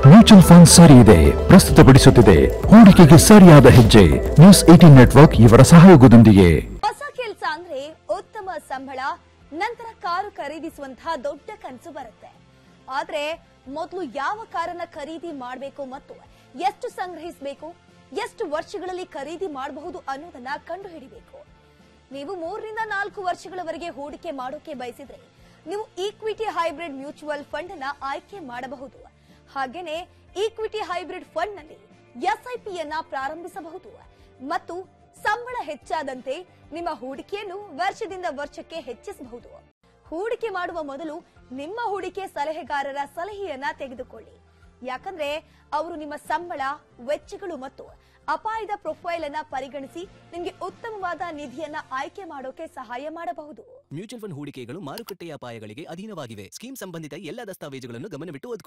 Mutual fund ಸರಿ ಇದೆ ಪ್ರಸ್ತುತಪಡಿಸುತ್ತಿದೆ ಹೂಡಿಕೆಗೆ ಸರಿಯಾದ ಹೆಜ್ಜೆ. ನ್ಯೂಸ್ 18 ನೆಟ್ವರ್ಕ್ ಇವರ ಸಹಯೋಗದೊಂದಿಗೆ. ಹೊಸ ಕೆಲಸ ಅಂದ್ರೆ ಉತ್ತಮ ಸಂಬಳ, ನಂತರ ಕಾರು ಖರೀದಿಸುವಂತಹ ದೊಡ್ಡ ಕನಸು ಬರುತ್ತೆ. ಆದ್ರೆ ಮೊದಲು ಯಾವ ಕಾರನ್ನ ಖರೀದಿ ಮಾಡಬೇಕು ಮತ್ತು ಎಷ್ಟು ಸಂಗ್ರಹಿಸಬೇಕು, ಎಷ್ಟು ವರ್ಷಗಳಲ್ಲಿ ಖರೀದಿ ಮಾಡಬಹುದು ಅನ್ನೋದನ್ನ ಕಂಡುಹಿಡಿಬೇಕು. ನೀವು 3 ರಿಂದ 4 ವರ್ಷಗಳವರೆಗೆ ಹೂಡಿಕೆ ಮಾಡೋಕೆ ಬಯಸಿದ್ರೆ ನೀವು ಈಕ್ವಿಟಿ ಹೈಬ್ರಿಡ್ ಮ್ಯೂಚುವಲ್ ಫಂಡ್ ಅನ್ನ ಆಯ್ಕೆ ಮಾಡಬಹುದು. ಹಾಗೇನೆ ಈಕ್ವಿಟಿ ಹೈಬ್ರಿಡ್ ಫಂಡ್ ನಲ್ಲಿ ಎಸ್ಐಪಿಯನ್ನ ಪ್ರಾರಂಭಿಸಬಹುದು ಮತ್ತು ಸಂಬಳ ಹೆಚ್ಚಾದಂತೆ ನಿಮ್ಮ ಹೂಡಿಕೆಯನ್ನು ವರ್ಷದಿಂದ ವರ್ಷಕ್ಕೆ ಹೆಚ್ಚಿಸಬಹುದು. ಹೂಡಿಕೆ ಮಾಡುವ ಮೊದಲು ನಿಮ್ಮ ಹೂಡಿಕೆ ಸಲಹೆಗಾರರ ಸಲಹೆಯನ್ನ ತೆಗೆದುಕೊಳ್ಳಿ. ಯಾಕಂದ್ರೆ ಅವರು ನಿಮ್ಮ ಸಂಬಳ, ವೆಚ್ಚಗಳು ಮತ್ತು ಅಪಾಯದ ಪ್ರೊಫೈಲ್ ಅನ್ನ ಪರಿಗಣಿಸಿ ನಿಮಗೆ ಉತ್ತಮವಾದ ನಿಧಿಯನ್ನ ಆಯ್ಕೆ ಮಾಡೋಕೆ ಸಹಾಯ ಮಾಡಬಹುದು. ಮ್ಯೂಚುವಲ್ ಫಂಡ್ ಹೂಡಿಕೆಗಳು ಮಾರುಕಟ್ಟೆಯ ಅಪಾಯಗಳಿಗೆ ಅಧೀನವಾಗಿವೆ. ಸ್ಕೀಮ್ ಸಂಬಂಧಿತ ಎಲ್ಲ ದಸ್ತಾವೇಜುಗಳನ್ನು ಗಮನವಿಟ್ಟು ಓದಿಕೊಳ್ಳಿ.